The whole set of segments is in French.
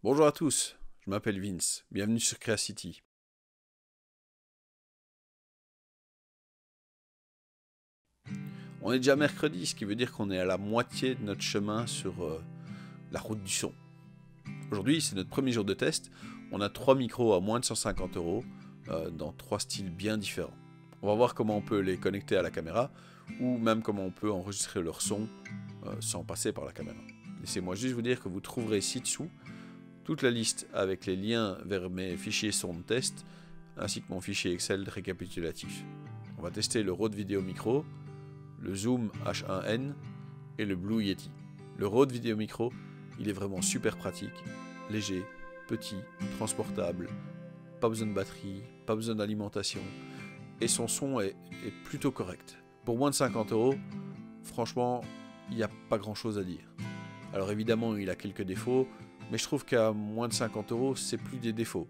Bonjour à tous, je m'appelle Vince, bienvenue sur Creacity. On est déjà mercredi, ce qui veut dire qu'on est à la moitié de notre chemin sur la route du son. Aujourd'hui, c'est notre premier jour de test. On a 3 micros à moins de 150 euros dans 3 styles bien différents. On va voir comment on peut les connecter à la caméra ou même comment on peut enregistrer leur son sans passer par la caméra. Laissez-moi juste vous dire que vous trouverez ci-dessous toute la liste avec les liens vers mes fichiers son de test ainsi que mon fichier Excel récapitulatif. On va tester le Rode Video Micro, le Zoom H1N et le Blue Yeti. Le Rode Video Micro, il est vraiment super pratique, léger, petit, transportable, pas besoin de batterie, pas besoin d'alimentation et son son est plutôt correct. Pour moins de 50 euros, franchement, il n'y a pas grand chose à dire. Alors évidemment, il a quelques défauts, mais je trouve qu'à moins de 50 euros, c'est plus des défauts,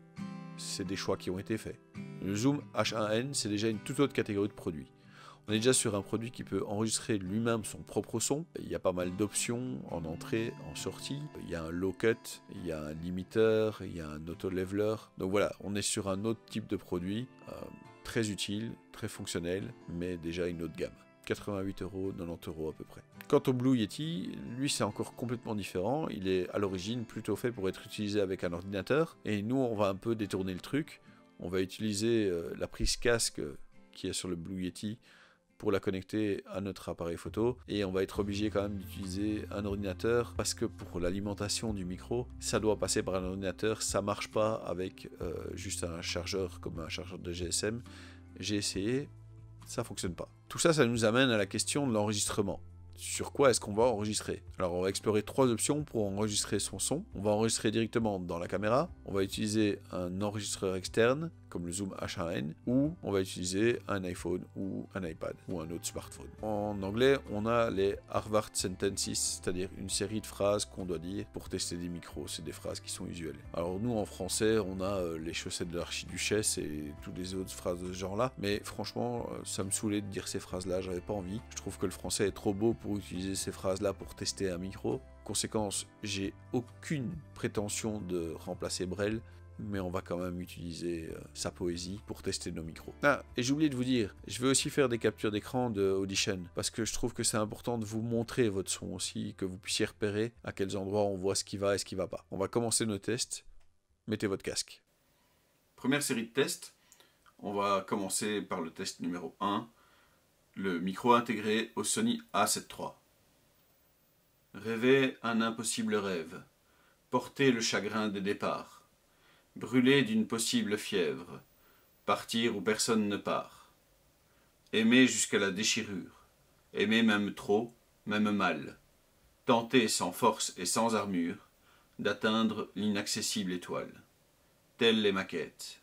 c'est des choix qui ont été faits. Le Zoom H1N, c'est déjà une toute autre catégorie de produit. On est déjà sur un produit qui peut enregistrer lui-même son propre son. Il y a pas mal d'options en entrée, en sortie. Il y a un low cut, il y a un limiteur, il y a un auto leveler. Donc voilà, on est sur un autre type de produit, très utile, très fonctionnel, mais déjà une autre gamme. 88 euros, 90 euros à peu près. Quant au Blue Yeti, lui c'est encore complètement différent. Il est à l'origine plutôt fait pour être utilisé avec un ordinateur. Et nous on va un peu détourner le truc. On va utiliser la prise casque qui est sur le Blue Yeti pour la connecter à notre appareil photo et on va être obligé quand même d'utiliser un ordinateur parce que pour l'alimentation du micro ça doit passer par un ordinateur, ça marche pas avec juste un chargeur comme un chargeur de GSM. J'ai essayé, ça fonctionne pas. Tout ça, ça nous amène à la question de l'enregistrement. Sur quoi est-ce qu'on va enregistrer? Alors on va explorer 3 options pour enregistrer son son. On va enregistrer directement dans la caméra, on va utiliser un enregistreur externe comme le Zoom H1N ou on va utiliser un iPhone ou un iPad ou un autre smartphone. En anglais, on a les Harvard Sentences, c'est-à-dire une série de phrases qu'on doit dire pour tester des micros. C'est des phrases qui sont usuelles. Alors nous en français, on a les chaussettes de l'archiduchesse et toutes les autres phrases de ce genre-là, mais franchement, ça me saoulait de dire ces phrases-là, j'avais pas envie. Je trouve que le français est trop beau pour utiliser ces phrases-là pour tester un micro. Conséquence, j'ai aucune prétention de remplacer Brel, mais on va quand même utiliser sa poésie pour tester nos micros. Ah, et j'ai oublié de vous dire, je vais aussi faire des captures d'écran de Audition, parce que je trouve que c'est important de vous montrer votre son aussi, que vous puissiez repérer à quels endroits on voit ce qui va et ce qui va pas. On va commencer nos tests, mettez votre casque. Première série de tests, on va commencer par le test numéro 1, le micro intégré au Sony A7 III. Rêver un impossible rêve, porter le chagrin des départs, brûler d'une possible fièvre, partir où personne ne part, aimer jusqu'à la déchirure, aimer même trop, même mal, tenter sans force et sans armure d'atteindre l'inaccessible étoile. Telles les maquettes.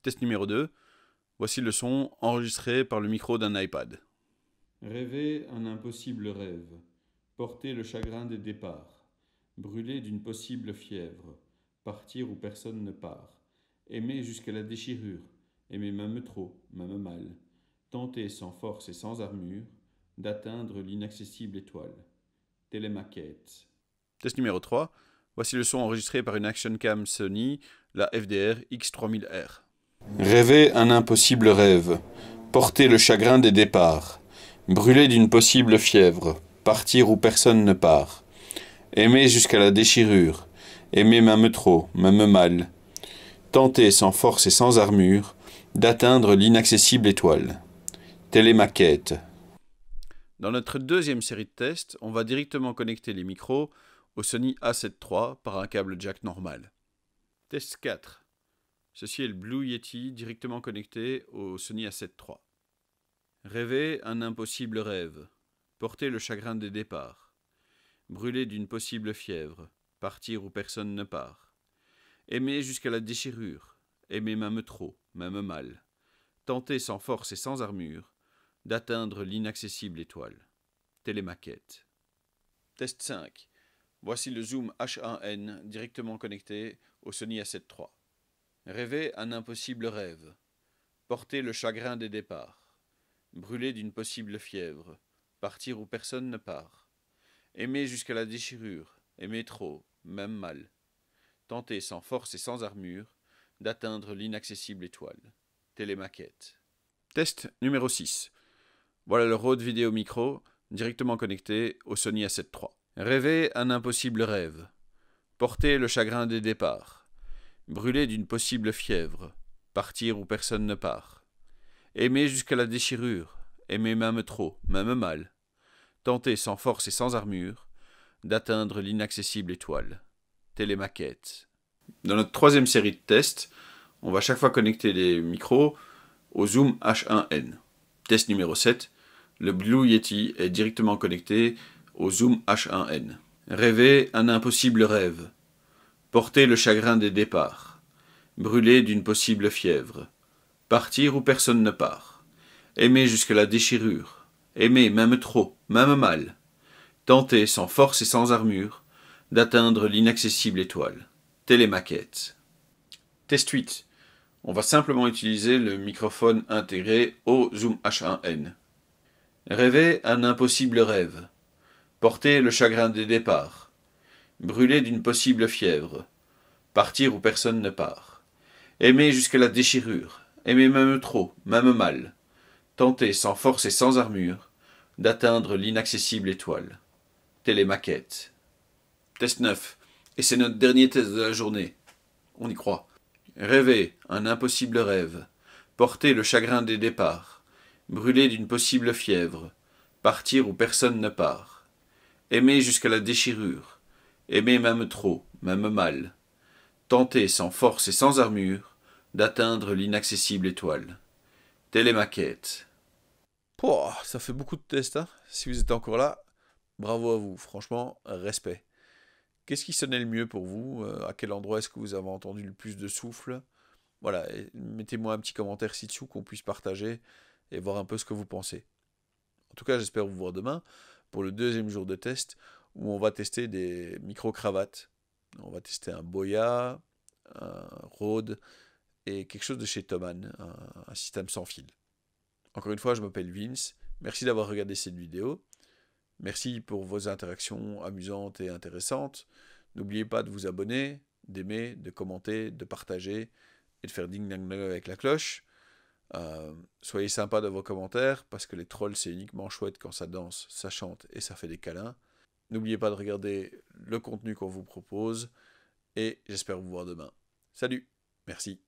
Test numéro 2. Voici le son enregistré par le micro d'un iPad. Rêver un impossible rêve, porter le chagrin des départs, brûler d'une possible fièvre, partir où personne ne part, aimer jusqu'à la déchirure, aimer même trop, même mal, tenter sans force et sans armure d'atteindre l'inaccessible étoile. Télémaquette. Test numéro 3. Voici le son enregistré par une Action Cam Sony, la FDR X3000R. Rêver un impossible rêve, porter le chagrin des départs, brûler d'une possible fièvre, partir où personne ne part, aimer jusqu'à la déchirure, aimer même trop, même mal, tenter sans force et sans armure d'atteindre l'inaccessible étoile. Télémaquette. Dans notre deuxième série de tests, on va directement connecter les micros au Sony A7 III par un câble jack normal. Test 4. Ceci est le Blue Yeti directement connecté au Sony A7 III. Rêver un impossible rêve, porter le chagrin des départs, brûler d'une possible fièvre, partir où personne ne part, aimer jusqu'à la déchirure, aimer même trop, même mal, tenter sans force et sans armure d'atteindre l'inaccessible étoile. Télémaquette. Test 5. Voici le Zoom H1N directement connecté au Sony A7 III. Rêver un impossible rêve, porter le chagrin des départs, brûler d'une possible fièvre, partir où personne ne part, aimer jusqu'à la déchirure, aimer trop, même mal, tenter sans force et sans armure d'atteindre l'inaccessible étoile. Télémaquette. Test numéro 6. Voilà le Rode Vidéo Micro directement connecté au Sony A7 III. Rêver un impossible rêve. Porter le chagrin des départs. Brûler d'une possible fièvre. Partir où personne ne part. Aimer jusqu'à la déchirure. Aimer même trop, même mal. Tenter sans force et sans armure d'atteindre l'inaccessible étoile. Télémaquette. Dans notre troisième série de tests, on va chaque fois connecter les micros au Zoom H1N. Test numéro 7. Le Blue Yeti est directement connecté au Zoom H1N. Rêver un impossible rêve. Porter le chagrin des départs. Brûler d'une possible fièvre. Partir où personne ne part. Aimer jusqu'à la déchirure. Aimer même trop, même mal. Tenter sans force et sans armure d'atteindre l'inaccessible étoile. Télémaquette. Test 8. On va simplement utiliser le microphone intégré au Zoom H1N. Rêver un impossible rêve. Porter le chagrin des départs. Brûler d'une possible fièvre. Partir où personne ne part. Aimer jusqu'à la déchirure. Aimer même trop, même mal. Tenter sans force et sans armure d'atteindre l'inaccessible étoile. Télémaquette. Test 9. Et c'est notre dernier test de la journée. On y croit. Rêver un impossible rêve. Porter le chagrin des départs. Brûler d'une possible fièvre. Partir où personne ne part. Aimer jusqu'à la déchirure. Aimer même trop, même mal. Tenter sans force et sans armure d'atteindre l'inaccessible étoile. Télémaquette. Pouah, ça fait beaucoup de tests, hein. Si vous êtes encore là, bravo à vous. Franchement, respect. Qu'est-ce qui sonnait le mieux pour vous? À quel endroit est-ce que vous avez entendu le plus de souffle? Voilà, mettez-moi un petit commentaire ci-dessous qu'on puisse partager et voir un peu ce que vous pensez. En tout cas, j'espère vous voir demain pour le deuxième jour de test où on va tester des micro-cravates. On va tester un Boya, un Rode et quelque chose de chez Thomann, un système sans fil. Encore une fois, je m'appelle Vince. Merci d'avoir regardé cette vidéo. Merci pour vos interactions amusantes et intéressantes. N'oubliez pas de vous abonner, d'aimer, de commenter, de partager et de faire ding dang dang avec la cloche. Soyez sympa dans vos commentaires parce que les trolls c'est uniquement chouette quand ça danse, ça chante et ça fait des câlins. N'oubliez pas de regarder le contenu qu'on vous propose et j'espère vous voir demain. Salut, merci.